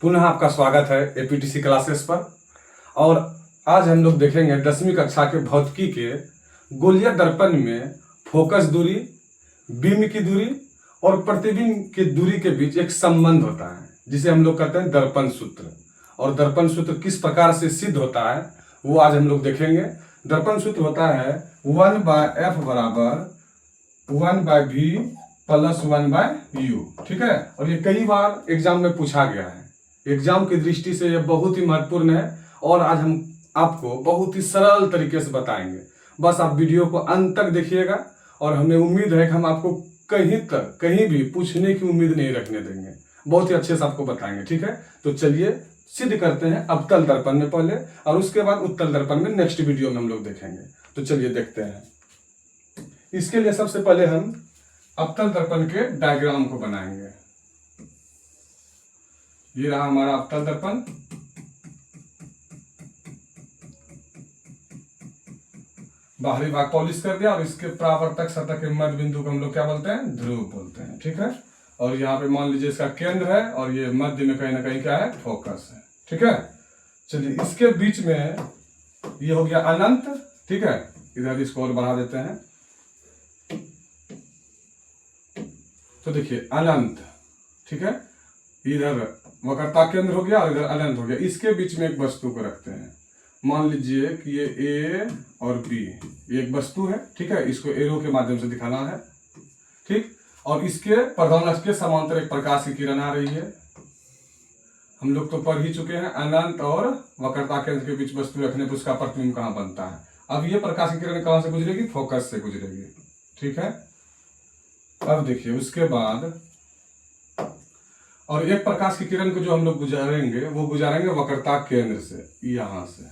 पुनः आपका स्वागत है एपीटीसी क्लासेस पर। और आज हम लोग देखेंगे 10वीं कक्षा के भौतिकी के गोलीय दर्पण में फोकस दूरी, बीम की दूरी और प्रतिबिंब की दूरी के बीच एक संबंध होता है जिसे हम लोग कहते हैं दर्पण सूत्र। और दर्पण सूत्र किस प्रकार से सिद्ध होता है वो आज हम लोग देखेंगे। दर्पण सूत्र होता है 1/f बराबर 1/v प्लस 1/u। ठीक है, और ये कई बार एग्जाम में पूछा गया है। एग्जाम की दृष्टि से यह बहुत ही महत्वपूर्ण है और आज हम आपको बहुत ही सरल तरीके से बताएंगे। बस आप वीडियो को अंत तक देखिएगा और हमें उम्मीद है कि हम आपको कहीं भी पूछने की उम्मीद नहीं रखने देंगे, बहुत ही अच्छे से आपको बताएंगे। ठीक है, तो चलिए सिद्ध करते हैं अवतल दर्पण में पहले और उसके बाद उत्तल दर्पण में नेक्स्ट वीडियो में हम लोग देखेंगे। तो चलिए देखते हैं। इसके लिए सबसे पहले हम अवतल दर्पण के डायग्राम को बनाएंगे। ये रहा हमारा अवतल दर्पण। बाहरी भाग पॉलिश कर दिया और इसके परावर्तक सतह के मध्य बिंदु को हम लोग क्या बोलते हैं? ध्रुव बोलते हैं। ठीक है, और यहाँ पे मान लीजिए इसका केंद्र है और ये मध्य में कहीं ना कहीं क्या है? फोकस है। ठीक है, चलिए इसके बीच में ये हो गया अनंत। ठीक है, इधर इसको और बढ़ा देते हैं तो देखिए अनंत। ठीक है, इधर वक्रता केंद्र हो गया और इधर अनंत हो गया। इसके बीच में एक वस्तु को रखते हैं। मान लीजिए कि ये ए और बी ये एक वस्तु है। ठीक है, इसको एरो के माध्यम से दिखाना है। ठीक, और इसके प्रधान अक्ष के समांतर एक प्रकाश की किरण आ रही है। हम लोग तो पढ़ ही चुके हैं अनंत और वक्रता केंद्र के बीच वस्तु रखने पर उसका प्रतिबिंब कहाँ बनता है। अब ये प्रकाश की किरण कहाँ से गुजरेगी? फोकस से गुजरेगी। ठीक है, अब देखिए उसके बाद और एक प्रकाश की किरण को जो हम लोग गुजारेंगे वो गुजारेंगे वक्रता केंद्र से, यहां से।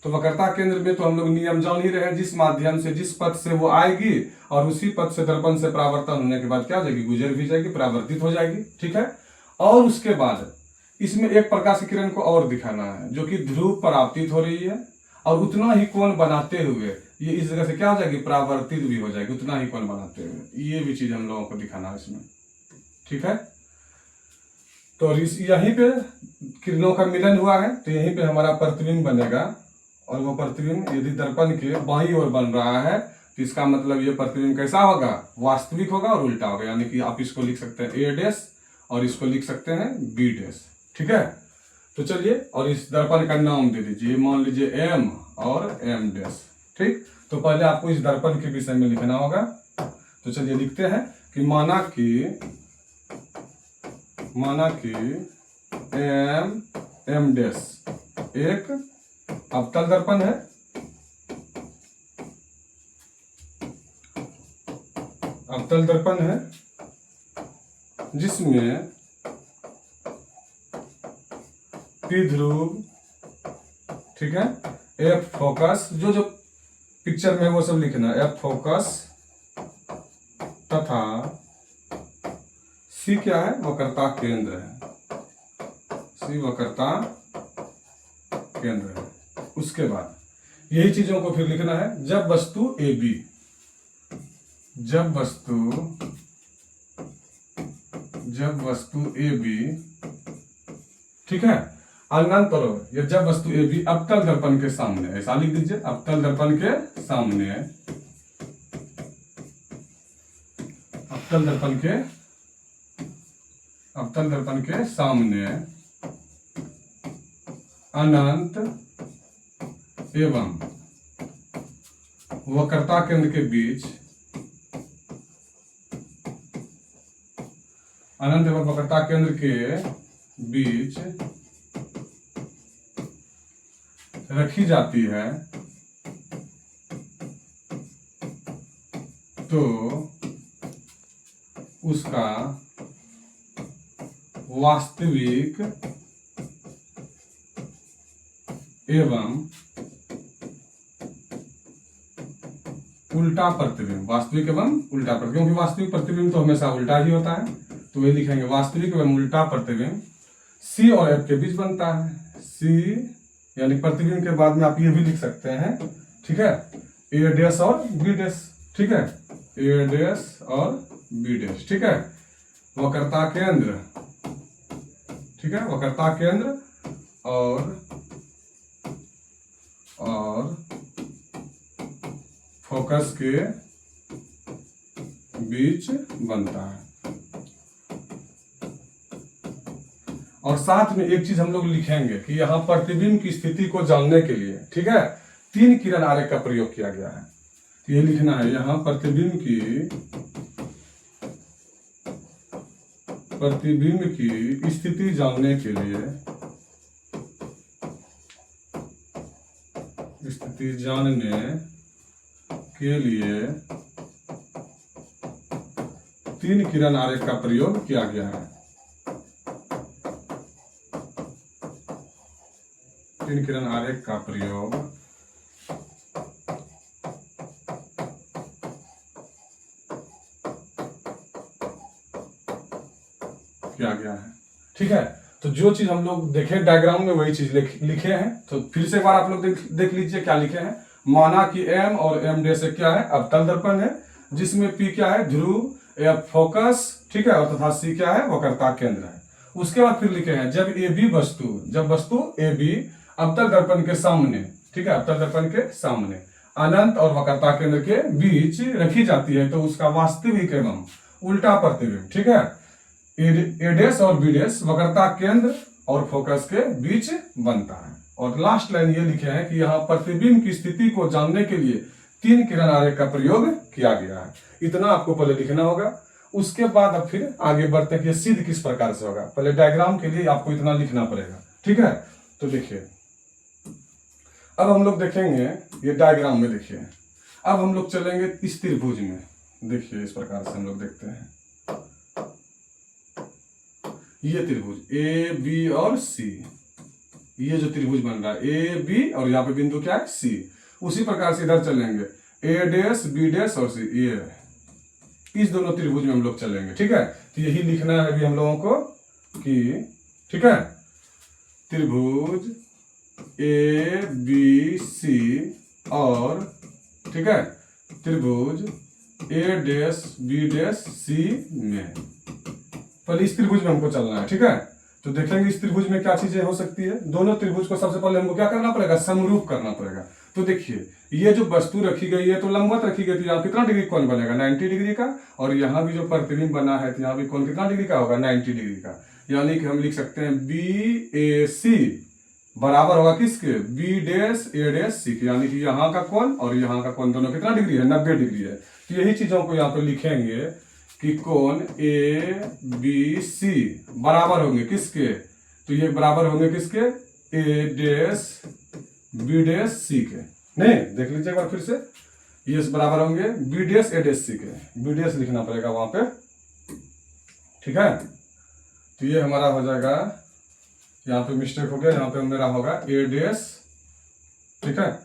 तो वक्रता केंद्र में तो हम लोग नियम जान ही रहे, जिस माध्यम से जिस पथ से वो आएगी और उसी पथ से दर्पण से परावर्तन होने के बाद क्या हो जाएगी? गुजर भी जाएगी, परावर्तित हो जाएगी। ठीक है, और उसके बाद इसमें एक प्रकाश की किरण को और दिखाना है जो कि ध्रुव पर आपतित हो रही है और उतना ही कोण बनाते हुए ये इस जगह से क्या हो जाएगी? परावर्तित भी हो जाएगी, उतना ही कोण बनाते हुए। ये भी चीज हम लोगों को दिखाना है इसमें। ठीक है, तो यहीं पे किरणों का मिलन हुआ है तो यहीं पे हमारा प्रतिबिंब बनेगा और वो प्रतिबिंब यदि दर्पण के बाईं ओर बन रहा है तो इसका मतलब ये प्रतिबिंब कैसा होगा? वास्तविक होगा और उल्टा होगा। यानी कि आप इसको लिख सकते हैं ए डैश और इसको लिख सकते हैं बी डैश। ठीक है, तो चलिए और इस दर्पण का नाम दे दीजिए, मान लीजिए एम और एम डैश। ठीक, तो पहले आपको इस दर्पण के विषय में लिखना होगा। तो चलिए लिखते हैं कि माना कि एम डैश एक अवतल दर्पण है। अवतल दर्पण है जिसमें पी ध्रुव, ठीक है, एफ फोकस, जो पिक्चर में वो सब लिखना है, एफ फोकस तथा सी क्या है? वक्रता केंद्र है। सी वक्रता केंद्र है। उसके बाद यही चीजों को फिर लिखना है जब वस्तु ए बी, जब वस्तु ए बी, ठीक है, अनंत और ये जब वस्तु ए बी अवतल दर्पण के सामने, ऐसा लिख दीजिए, अवतल दर्पण के सामने, अवतल दर्पण के सामने अनंत एवं वक्रता केंद्र के बीच, अनंत एवं वक्रता केंद्र के बीच रखी जाती है तो उसका वास्तविक एवं उल्टा प्रतिबिंब, वास्तविक एवं उल्टा प्रतिबिंब, क्योंकि वास्तविक प्रतिबिंब तो हमेशा उल्टा ही होता है तो ये लिखेंगे वास्तविक एवं उल्टा प्रतिबिंब सी और एफ के बीच बनता है। सी यानी प्रतिबिंब के बाद में आप ये भी लिख सकते हैं। ठीक है, ए डैश और बी डैश। ठीक है, ए डैश और बी डैश। ठीक है, वक्रता केंद्र, ठीक है, वक्रता केंद्र और फोकस के बीच बनता है। और साथ में एक चीज हम लोग लिखेंगे कि यहाँ प्रतिबिंब की स्थिति को जानने के लिए, ठीक है, 3 किरण आरेख का प्रयोग किया गया है। तो ये लिखना है, यहाँ प्रतिबिंब की स्थिति जानने के लिए, स्थिति जानने के लिए 3 किरण आरेख का प्रयोग किया गया है। 3 किरण आरेख का प्रयोग किया गया है। ठीक है, तो जो चीज हम लोग देखे डायग्राम में वही चीज लिखे हैं। तो फिर से एक बार आप लोग देख लीजिए क्या लिखे हैं। माना कि M और M डे से क्या है, अवतल दर्पण है, जिसमें P क्या है, ध्रुव, F फोकस, ठीक है, और तथा C क्या है, वक्रता केंद्र है। उसके बाद फिर लिखे हैं, जब वस्तु AB अवतल दर्पण के सामने, ठीक है, अवतल दर्पण के सामने अनंत और वक्रता केंद्र के बीच रखी जाती है तो उसका वास्तविक एवं उल्टा प्रतिबिंब, ठीक है, ए डैश और बी डैश वक्रता केंद्र और फोकस के बीच बनता है। और लास्ट लाइन ये लिखे हैं कि यहाँ प्रतिबिंब की स्थिति को जानने के लिए 3 किरण आरेख का प्रयोग किया गया है। इतना आपको पहले लिखना होगा। उसके बाद अब फिर आगे बढ़ते हैं कि सिद्ध किस प्रकार से होगा। पहले डायग्राम के लिए आपको इतना लिखना पड़ेगा, ठीक है। तो देखिए, अब हम लोग देखेंगे ये डायग्राम में। देखिए, अब हम लोग चलेंगे इस त्रिभुज में। देखिए, इस प्रकार से हम लोग देखते हैं ये त्रिभुज ए बी और सी, ये जो त्रिभुज बन रहा है ए बी और यहाँ पे बिंदु क्या है, सी। उसी प्रकार से इधर चलेंगे ए डैश बी डैश और सी, ये इस दोनों त्रिभुज में हम लोग चलेंगे, ठीक है। तो यही लिखना है अभी हम लोगों को कि, ठीक है, त्रिभुज ए बी सी और, ठीक है, त्रिभुज ए डैश बी डैश सी में, पहले इस त्रिभुज में हमको चलना है, ठीक है। तो देखेंगे इस त्रिभुज में क्या चीजें हो सकती है। दोनों त्रिभुज को सबसे पहले हमको क्या करना पड़ेगा, समरूप करना पड़ेगा। तो देखिए, ये जो वस्तु रखी गई है तो लंबवत रखी गई थी, यहाँ कितना डिग्री कोण बनेगा, 90 डिग्री का। और यहाँ भी जो प्रतिबिंब बना है तो यहाँ भी कोण कितना डिग्री का होगा, 90 डिग्री का। यानी कि हम लिख सकते हैं बी ए सी बराबर होगा किसके, B dash A dash C के। यानी कि यहाँ का कोण और यहाँ का कोण दोनों कितना डिग्री है, 90 डिग्री है। तो यही चीजों को यहाँ पे लिखेंगे कि कोण ए बी सी बराबर होंगे किसके, तो ये बराबर होंगे किसके, ए डैश बी डैश सी के। नहीं, देख लीजिए एक बार फिर से, ये बराबर होंगे B dash A dash C के। बी डैश लिखना पड़ेगा वहां पे, ठीक है। तो ये हमारा हो जाएगा, यहाँ पे मिस्टेक हो गया, यहाँ पे मेरा होगा ए डैश, ठीक है,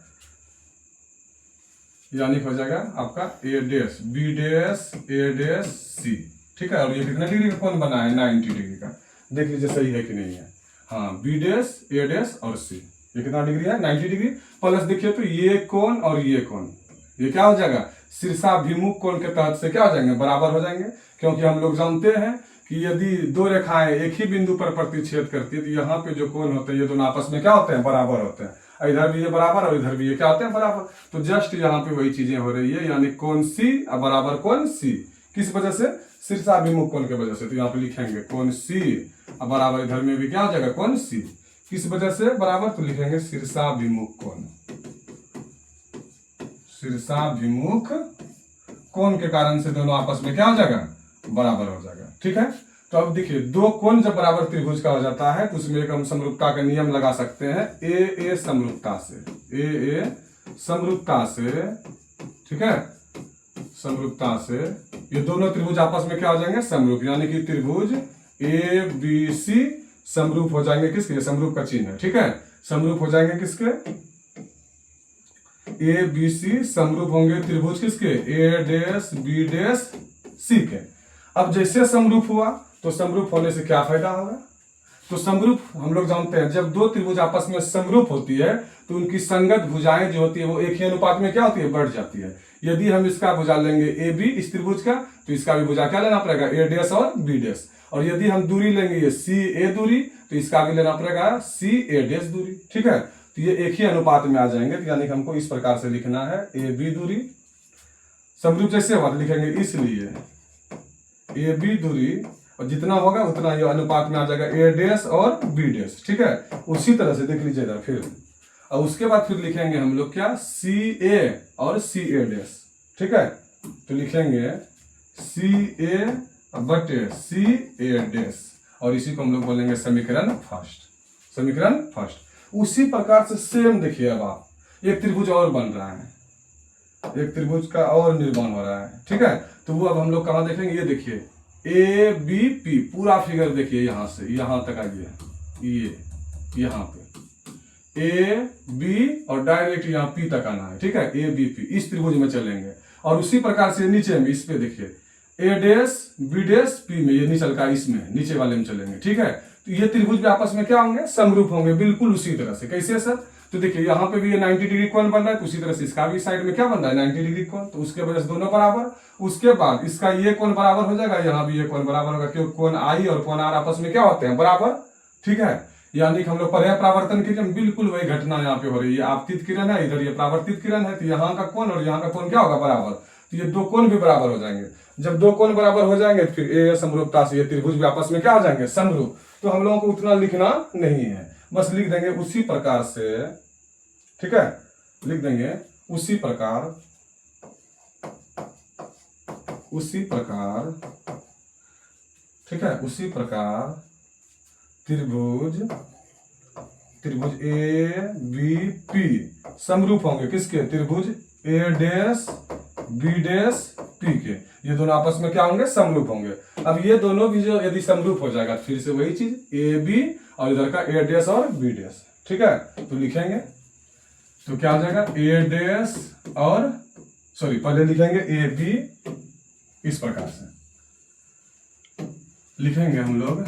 यानी हो जाएगा आपका ए dash B dash A dash सी, ठीक है। और ये कितने डिग्री का कोण बना है, 90 डिग्री का। देख लीजिए सही है कि नहीं है। हाँ, बी डैश ए डैश और सी, ये कितना डिग्री है, 90 डिग्री। प्लस देखिए तो ये कोण और ये कोण, ये क्या हो जाएगा, शीर्षाभिमुख कोण के तहत से क्या हो जाएंगे, बराबर हो जाएंगे। क्योंकि हम लोग जानते हैं कि यदि दो रेखाएं एक ही बिंदु पर प्रतिच्छेद करती है तो यहाँ पे जो कोण होते हैं ये दोनों आपस में क्या होते हैं, बराबर होते हैं। इधर भी ये बराबर और इधर भी ये क्या होते हैं, बराबर। तो जस्ट यहाँ पे वही चीजें हो रही है, यानी कोण सी बराबर कोण सी। किस वजह से, शीर्षाभिमुख कोण की वजह से। तो यहाँ पे लिखेंगे कोण सी बराबर, इधर में भी क्या हो जाएगा, कोण सी। किस वजह से बराबर, तो लिखेंगे शीर्षाभिमुख कोण। शीर्षाभिमुख कोण के कारण से दोनों आपस में क्या हो जाएगा, बराबर हो जाएगा, ठीक है। तो अब देखिए, दो कोण जब बराबर त्रिभुज का हो जाता है तो उसमें एक हम समरूपता का नियम लगा सकते हैं, ए समरूपता से, ए समरूपता से, ठीक है, समरूपता से ये दोनों त्रिभुज आपस में क्या हो जाएंगे, समरूप। यानी कि त्रिभुज ए बी सी समरूप हो जाएंगे किसके, समरूप का चिन्ह है, ठीक है, समरूप हो जाएंगे किसके, ए बी सी समरूप होंगे त्रिभुज किसके, ए डैश बी डैश सी के। अब जैसे समरूप हुआ तो समरूप होने से क्या फायदा होगा, तो समरूप हम लोग जानते हैं जब दो त्रिभुज आपस में समरूप होती है तो उनकी संगत भुजाएं जो होती है वो एक ही अनुपात में क्या होती है, बढ़ जाती है। यदि हम इसका भुजा लेंगे ए बी इस त्रिभुज का, तो इसका भी भुजा क्या लेना पड़ेगा, ए डैश और बी डैश। और यदि हम दूरी लेंगे ये सी ए दूरी, तो इसका भी लेना पड़ेगा सी ए डैश दूरी। ठीक है, तो ये एक ही अनुपात में आ जाएंगे, तो यानी कि हमको इस प्रकार से लिखना है ए बी दूरी समरूप जैसे हुआ लिखेंगे, इसलिए ए बी दूरी और जितना होगा उतना ये अनुपात में आ जाएगा ए डैश और बी डैश। ठीक है, उसी तरह से देख लीजिएगा फिर, और उसके बाद फिर लिखेंगे हम लोग क्या, सी ए और सी ए डैश। ठीक है, तो लिखेंगे सी ए बटे सी ए डैश, और इसी को हम लोग बोलेंगे समीकरण फर्स्ट। समीकरण फर्स्ट। उसी प्रकार से सेम देखिए, अब आप एक त्रिभुज और बन रहा है, एक त्रिभुज का और निर्माण हो रहा है। ठीक है, तो वो अब हम लोग कहाँ देखेंगे, ये देखिए ए बी पी पूरा फिगर देखिए, यहां से यहां तक आ गया, ये यहाँ पे ए बी और डायरेक्ट यहाँ पी तक आना है। ठीक है, ए बी पी इस त्रिभुज में चलेंगे, और उसी प्रकार से नीचे में इस पे देखिए ए डैश बी डैश पी में, ये निचल का इसमें नीचे वाले में चलेंगे। ठीक है, तो ये त्रिभुज भी आपस में क्या होंगे, समरूप होंगे, बिल्कुल उसी तरह से। कैसे सर, तो देखिए यहाँ पे भी ये 90 डिग्री कोण बन रहा है, तो उसी तरह से इसका भी साइड में क्या बन रहा है 90 डिग्री कोण, तो उसके वजह से दोनों बराबर। उसके बाद इसका ये कोण बराबर हो जाएगा, यहाँ भी ये कोण बराबर होगा, क्योंकि कोण आई और कोण आर आपस में क्या होते हैं, बराबर। ठीक है, यानी कि हम लोग पर्याय परावर्तन के लिए बिल्कुल वही घटना यहाँ पे हो रही है। आपतित किरण है, इधर ये परावर्तित किरण है, तो यहाँ का कोण और यहाँ का कोण क्या होगा, बराबर। तो ये दो कोण भी बराबर हो जाएंगे। जब दो कोण बराबर हो जाएंगे फिर ए समरूपता से ये त्रिभुज भी आपस में क्या हो जाएंगे, समरूप। तो हम लोगों को उतना लिखना नहीं है, बस लिख देंगे उसी प्रकार से। ठीक है, लिख देंगे उसी प्रकार, उसी प्रकार। ठीक है, उसी प्रकार त्रिभुज ए बी पी समरूप होंगे किसके, त्रिभुज ए डैश बी डैश पी के, ये दोनों आपस में क्या होंगे, समरूप होंगे। अब ये दोनों भी जो यदि समरूप हो जाएगा, फिर से वही चीज ए बी और इधर का ए डैश और बी डैश। ठीक है, तो लिखेंगे तो क्या आ जाएगा, ए डैश और सॉरी पहले लिखेंगे ए बी, इस प्रकार से लिखेंगे हम लोग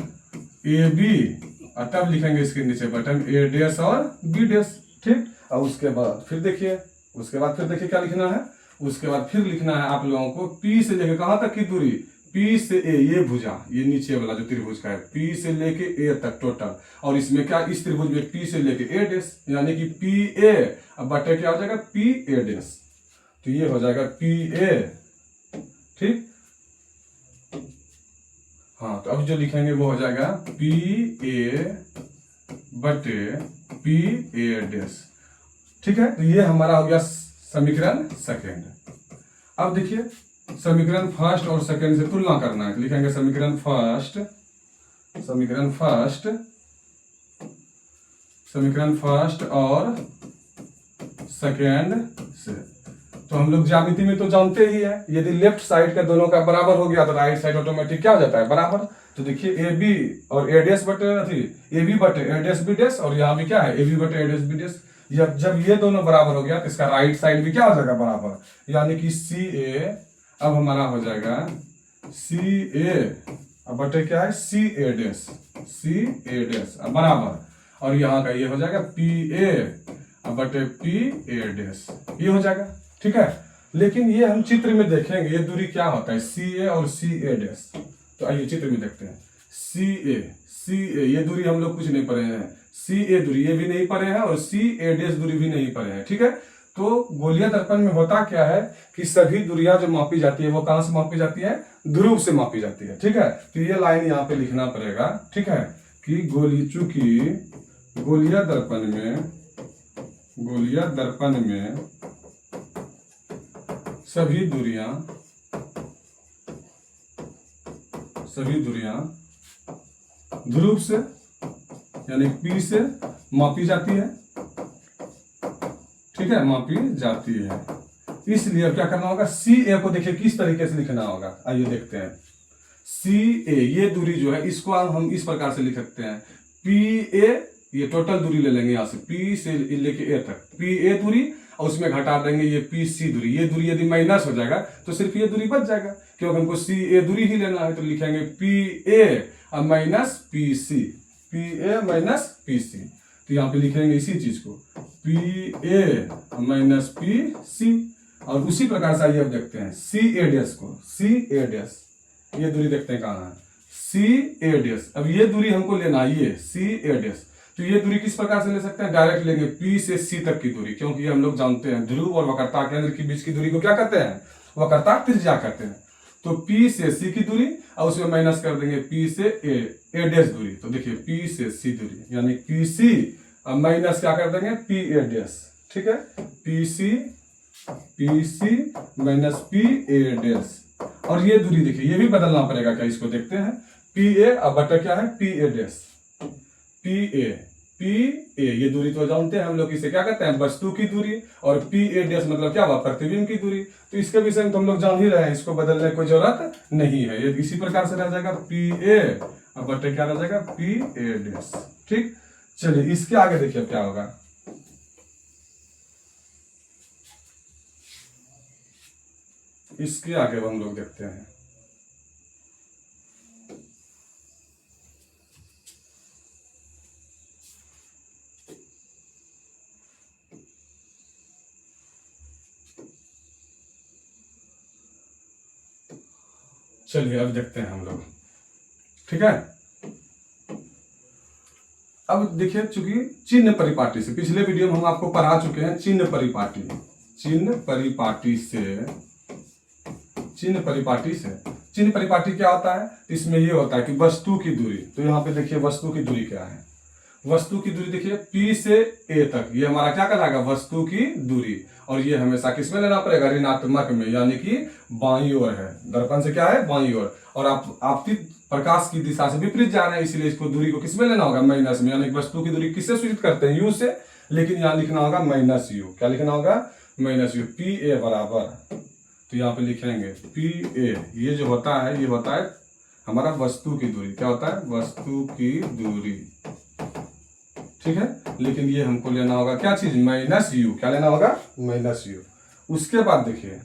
ए बी, और तब लिखेंगे इसके नीचे बटन ए डैश और बी डैश। ठीक, और उसके बाद फिर देखिए, उसके बाद फिर देखिए क्या लिखना है, उसके बाद फिर लिखना है आप लोगों को पी से लेके कहां तक की दूरी, पी से ए, ये भुजा ये नीचे वाला जो त्रिभुज का है, पी से लेके ए तक टोटल, और इसमें क्या, इस त्रिभुज में पी से लेके ए डैश, यानी कि पी ए अब बटे क्या हो जाएगा, पी ए डैश, तो ये हो जाएगा पी ए। ठीक, हाँ, तो अब जो लिखेंगे वो हो जाएगा पी ए बटे पी ए डैश। ठीक है, तो ये हमारा हो गया समीकरण सेकेंड। अब देखिए समीकरण फर्स्ट और सेकेंड से तुलना करना है, लिखेंगे समीकरण फर्स्ट, समीकरण फर्स्ट, समीकरण फर्स्ट और सेकेंड से। तो हम लोग ज्यामिति में तो जानते ही है, यदि लेफ्ट साइड का दोनों का बराबर हो गया तो राइट साइड ऑटोमेटिक क्या हो जाता है, बराबर। तो देखिए ए बी और ए डैश बटे ए बी बटे ए डैश बी डैश, और यहाँ भी क्या है ए बी बटे ए डैश बी डैश। जब ये दोनों बराबर हो गया तो इसका राइट साइड भी क्या हो जाएगा, बराबर, यानी कि सी ए अब हमारा हो जाएगा सी ए बटे क्या है, सी ए डैश, सी ए डैश बराबर, और यहाँ का ये हो जाएगा पी ए बटे पी ए डैश, ये हो जाएगा। ठीक है, लेकिन ये हम चित्र में देखेंगे ये दूरी क्या होता है, सी ए और सी ए डैश। तो आइए चित्र में देखते हैं, सी ए ये दूरी हम लोग कुछ नहीं पढ़े हैं, सी ए दूरी ये भी नहीं पढ़े हैं, और सी ए डैश दूरी भी नहीं पढ़े हैं। ठीक है, तो गोलीय दर्पण में होता क्या है कि सभी दूरियां जो मापी जाती है वो कहां से मापी जाती है, ध्रुव से मापी जाती है। ठीक है, तो ये लाइन यहाँ पे लिखना पड़ेगा। ठीक है, कि चूंकि गोलीय दर्पण में सभी दूरियां ध्रुव से यानी P से मापी जाती है। ठीक है, मापी जाती है, इसलिए अब क्या करना होगा, सी ए को देखिए किस तरीके से लिखना होगा, आइए देखते हैं। सी ए ये दूरी जो है इसको हम इस प्रकार से लिख सकते हैं, पी ए ये टोटल दूरी ले लेंगे यहाँ से पी से लेके ए तक, पी ए दूरी, और उसमें घटा देंगे ये पी सी दूरी। ये दूरी यदि माइनस हो जाएगा तो सिर्फ ये दूरी बच जाएगा, क्योंकि हमको सी ए दूरी ही लेना है। तो लिखेंगे P A minus P C, P A minus P C. तो यहाँ पे लिखेंगे इसी चीज को, P A minus P C. और उसी प्रकार से आइए अब देखते हैं सी ए डैश को, सी ए डैश ये दूरी देखते हैं कहाँ है, सी ए डैश। अब ये दूरी हमको लेना है, ये सी ए डैश। तो ये दूरी किस प्रकार से ले सकते हैं, डायरेक्ट लेंगे पी से सी तक की दूरी, क्योंकि हम लोग जानते हैं ध्रुव और वक्रता केंद्र के बीच की दूरी को क्या कहते हैं, वक्रता त्रिज्या कहते हैं। तो P से C की दूरी और उसमें माइनस कर देंगे P से A डैश दूरी। तो देखिए P से C दूरी यानी PC और माइनस क्या कर देंगे PA डैश, ठीक है, PC माइनस PA डैश। और ये दूरी देखिए ये भी बदलना पड़ेगा क्या, इसको देखते हैं। PA अब बटा क्या है PA डैश, PA ये दूरी तो जानते हैं हम लोग, इसे क्या कहते हैं वस्तु की दूरी, और PA डैश मतलब क्या हुआ प्रतिबिंब की दूरी। तो इसके विषय में तो हम लोग जान ही रहे हैं, इसको बदलने की कोई जरूरत नहीं है। ये इसी प्रकार से रह जाएगा PA अब बटे क्या रह जाएगा PA डैश, ठीक। चलिए इसके आगे देखिए क्या होगा। इसके आगे हम लोग देखते हैं। चलिए अब देखते हैं हम लोग, ठीक है। अब देखिए चूंकि चिन्ह परिपाटी से पिछले वीडियो में हम आपको पढ़ा चुके हैं, चिन्ह परिपाटी क्या होता है, इसमें ये होता है कि वस्तु की दूरी। तो यहाँ पे देखिए वस्तु की दूरी क्या है, वस्तु की दूरी देखिए P से A तक, ये हमारा क्या कहलाएगा वस्तु की दूरी। और ये हमेशा किसमें लेना पड़ेगा, ऋणात्मक में, यानी कि बाईं ओर है, दर्पण से क्या है बाईं ओर। और आप आपतित प्रकाश की दिशा से विपरीत जा रहे हैं, इसलिए इसको दूरी को किसमें लेना होगा माइनस में, यानी वस्तु की दूरी किससे सूचित करते हैं U से, लेकिन यहाँ लिखना होगा माइनस U। क्या लिखना होगा माइनस U। PA बराबर, तो यहाँ पे लिखेंगे PA, ये जो होता है ये होता है हमारा वस्तु की दूरी। क्या होता है वस्तु की दूरी, ठीक है। लेकिन ये हमको लेना होगा क्या चीज माइनस U। क्या लेना होगा माइनस U। उसके बाद देखिए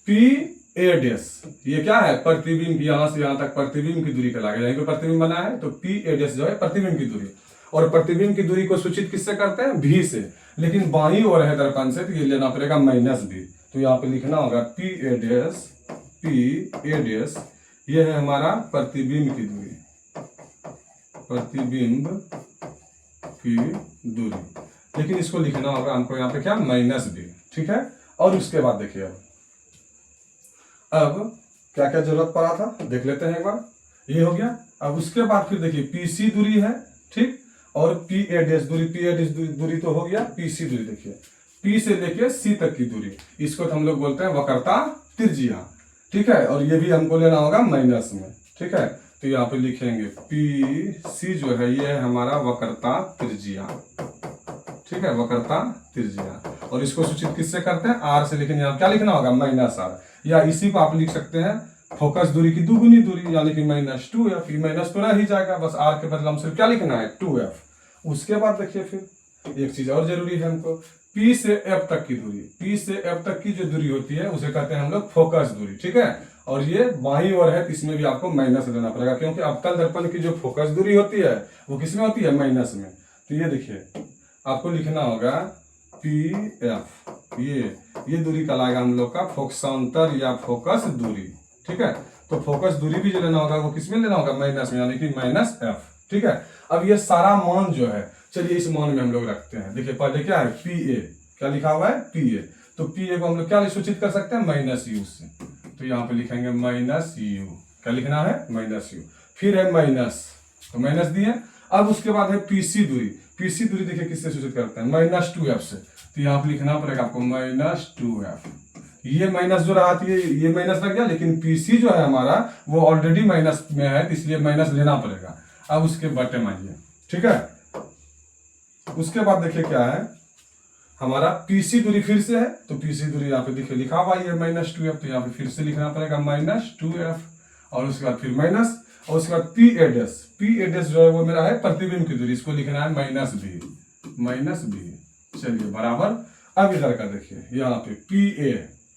PA डैश, ये क्या है प्रतिबिंब, यहां से यहां तक प्रतिबिंब की दूरी कहलाएगा। यहीं पे प्रतिबिंब बना है तो PA डैश जो है प्रतिबिंब की दूरी, और प्रतिबिंब की दूरी को सूचित किससे करते हैं V से, लेकिन बाईं ओर है दर्पण से, तो ये लेना पड़ेगा माइनस V। तो यहाँ पे लिखना होगा PA डैश, ये है हमारा प्रतिबिंब की दूरी, प्रतिबिंब की दूरी, लेकिन इसको लिखना होगा हमको यहाँ पे क्या माइनस V, ठीक है। और उसके बाद देखिए अब क्या क्या जरूरत पड़ा था देख लेते हैं एक बार, ये हो गया। अब उसके बाद फिर देखिए PC दूरी है, ठीक, और PA डैश दूरी तो हो गया। PC दूरी देखिए P से लेके C तक की दूरी, इसको तो हम लोग बोलते हैं वक्रता त्रिज्या, ठीक है। और ये भी हमको लेना होगा माइनस में, ठीक है। तो यहाँ पे लिखेंगे PC जो है ये है हमारा वक्रता त्रिज्या, ठीक है, वक्रता त्रिज्या। और इसको सूचित किससे करते हैं R से, लेकिन यहाँ क्या लिखना होगा माइनस R, या इसी को आप लिख सकते हैं फोकस दूरी की दुगुनी दूरी, यानी कि माइनस 2F। माइनस तो रह ही जाएगा, बस R के बदले हम सिर्फ क्या लिखना है 2F। उसके बाद देखिए फिर एक चीज और जरूरी है हमको, P से F तक की दूरी, P से F तक की जो दूरी होती है उसे कहते हैं हम लोग फोकस दूरी, ठीक है। और ये बाईं ओर है, इसमें भी आपको माइनस लेना पड़ेगा, क्योंकि अवतल दर्पण की जो फोकस दूरी होती है वो किसमें होती है माइनस में। तो ये देखिए आपको लिखना होगा PF, ये दूरी कहलाएगा हम लोग का फोकसांतर या फोकस दूरी, ठीक है। तो फोकस दूरी भी जो लेना होगा वो किसमें लेना होगा माइनस में, यानी कि माइनस F, ठीक है। अब ये सारा मान जो है, चलिए इस मान में हम लोग रखते हैं। देखिए पहले क्या है PA, क्या लिखा हुआ है PA, तो PA को हम लोग क्या सूचित कर सकते हैं माइनस U से। तो यहाँ पे लिखेंगे माइनस U, क्या लिखना है माइनस U। फिर है माइनस, तो माइनस दिए। अब उसके बाद है PC दूरी, PC दूरी देखिए किससे सूचित करते हैं माइनस 2F से। तो यहाँ पे लिखना पड़ेगा आपको माइनस 2F। ये माइनस जो रहा थी ये माइनस लग गया, लेकिन PC जो है हमारा वो ऑलरेडी माइनस में है, इसलिए माइनस लेना पड़ेगा। अब उसके बटे मानिए, ठीक है। उसके बाद देखिए क्या है हमारा PC दूरी फिर से है, तो PC दूरी यहाँ पे देखिए लिखा हुआ है माइनस 2F, तो यहाँ पे फिर से लिखना पड़ेगा माइनस 2F। और उसके बाद फिर माइनस, और उसके बाद PA डैश जो है वो मेरा है प्रतिबिंब की दूरी, इसको लिखना है माइनस B। चलिए बराबर। अब इधर का देखिए यहाँ पे PA,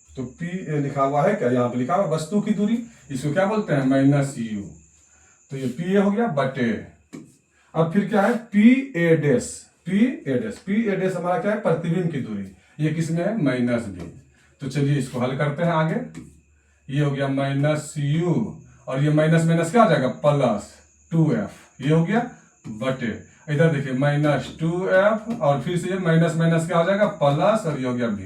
तो PA लिखा हुआ है क्या, यहाँ पे लिखा हुआ वस्तु की दूरी, इसको क्या बोलते हैं माइनस U। तो ये PA हो गया बटे, अब फिर क्या है PA डैश हमारा क्या है प्रतिबिंब की दूरी, ये किसमें है माइनस B। तो चलिए इसको हल करते हैं आगे। ये हो गया माइनस U, और ये माइनस माइनस क्या हो जाएगा प्लस 2f, ये हो गया बटे इधर देखिए माइनस 2f और फिर से ये माइनस माइनस क्या हो जाएगा प्लस और ये हो गया v,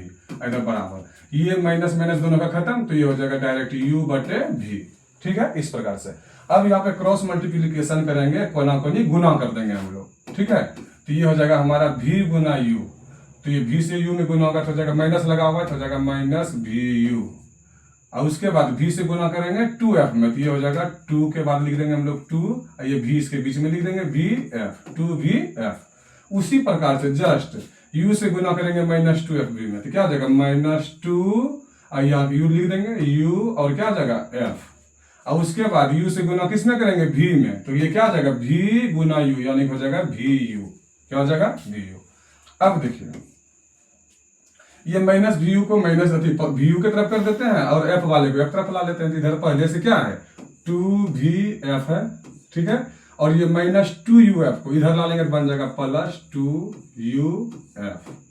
इधर बराबर ये माइनस माइनस दोनों का खत्म तो ये हो जाएगा डायरेक्ट u बटे v। ठीक है, इस प्रकार से। अब यहाँ पे क्रॉस मल्टीप्लीकेशन करेंगे, कोना कोनी गुना कर देंगे हम लोग। ठीक है, तो ये हो जाएगा हमारा v गुना u, तो ये v से u में गुना होगा तो हो जाएगा माइनस लगा हुआ है तो हो जाएगा माइनस vu, और उसके बाद v से गुना करेंगे 2f में तो ये हो जाएगा 2 के बाद लिख देंगे हम लोग 2, ये v इसके बीच में लिख देंगे vf, 2vf। उसी प्रकार से जस्ट u से गुना करेंगे माइनस 2f v में तो क्या हो जाएगा माइनस 2, यहाँ u लिख देंगे u और क्या हो जाएगा f, और उसके बाद u से गुना किस में करेंगे v में तो ये क्या हो जाएगा v गुना u यानी हो जाएगा vu, क्या हो जाएगा vu। अब देखिए ये माइनस vu को माइनस vu की तरफ कर देते हैं और f वाले को f तरफ ला लेते हैं तो इधर पहले से क्या है 2vf है। ठीक है, और ये माइनस 2uf को इधर ला लेंगे तो बन जाएगा प्लस 2uf।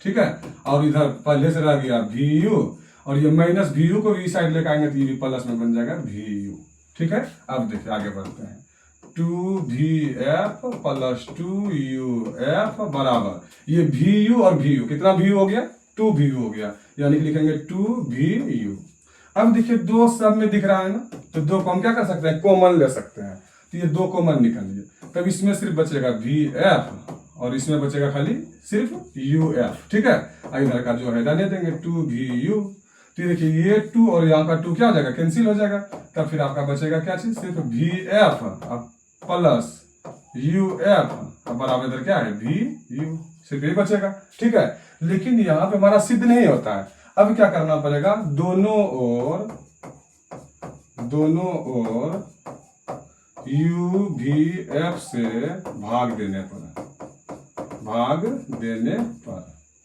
ठीक है, और इधर पहले से रह गया vu और ये माइनस vu को भी साइड लेकर आएंगे तो ये भी प्लस में बन जाएगा vu। ठीक है, अब देखिए आगे बढ़ते हैं 2vf प्लस 2uf बराबर ये vu और vu कितना vu हो गया 2vu हो गया, यानी कि लिखेंगे 2vu। अब देखिए दो सब में दिख रहा है ना तो दो को हम क्या कर सकते हैं कॉमन ले सकते हैं, तो ये दो कॉमन निकल लिए तब इसमें सिर्फ बचेगा vf और इसमें बचेगा खाली सिर्फ uf। ठीक है, इधर का जो है रहने देंगे 2vu, तो देखिए ये 2 और यहाँ का 2 क्या हो जाएगा कैंसिल हो जाएगा, तब फिर आपका बचेगा क्या चीज सिर्फ vf प्लस uf बराबर इधर क्या है vu, सिर्फ यही बचेगा। ठीक है, लेकिन यहाँ पे हमारा सिद्ध नहीं होता है, अब क्या करना पड़ेगा दोनों ओर uvf से भाग देने पर।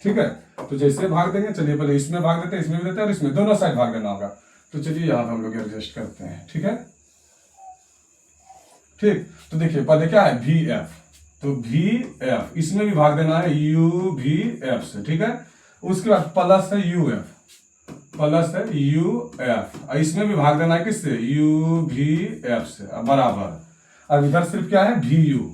ठीक है, तो जैसे भाग देंगे चलिए पहले इसमें भाग देते हैं, इसमें भी देते हैं और इसमें दोनों साइड भाग देना होगा, तो चलिए यहाँ हम लोग एडजस्ट करते हैं। ठीक है, ठीक, तो देखिए पहले क्या है vf, तो vf इसमें भी भाग देना है uvf से। ठीक है, उसके बाद प्लस है uf, और इसमें भी भाग देना है किससे uvf से बराबर। अब इधर सिर्फ क्या है vu,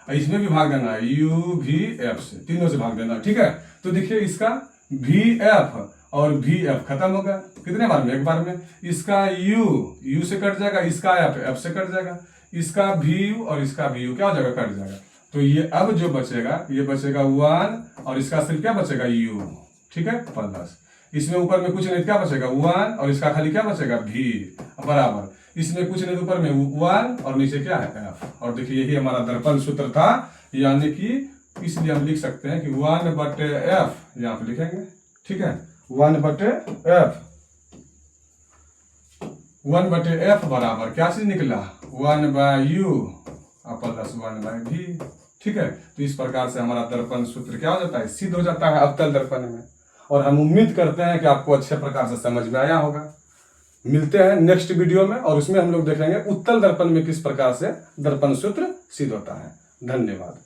इसमें भी भाग देना है uvf से, तीनों से भाग देना। ठीक है, तो देखिए इसका vf और vf खत्म हो गया कितने बार में एक बार में, इसका u से कट जाएगा, इसका f से कट जाएगा, इसका vu और इसका vu क्या हो जाएगा कट जाएगा, तो ये अब जो बचेगा ये बचेगा 1 और इसका सिर्फ क्या बचेगा u। ठीक है, प्लस इसमें ऊपर में कुछ नहीं क्या बचेगा 1 और इसका खाली क्या बचेगा v बराबर, इसमें कुछ नहीं ऊपर में 1 और नीचे क्या है f। और देखिए यही हमारा दर्पण सूत्र था, यानी कि इसलिए हम लिख सकते हैं कि 1/f यहाँ पे लिखेंगे। ठीक है, 1/f बराबर क्या चीज निकला 1/u प्लस 1/v। ठीक है, तो इस प्रकार से हमारा दर्पण सूत्र क्या हो जाता है सिद्ध हो जाता है अवतल दर्पण में, और हम उम्मीद करते हैं कि आपको अच्छे प्रकार से समझ में आया होगा। मिलते हैं नेक्स्ट वीडियो में और उसमें हम लोग देखेंगे उत्तल दर्पण में किस प्रकार से दर्पण सूत्र सिद्ध होता है। धन्यवाद।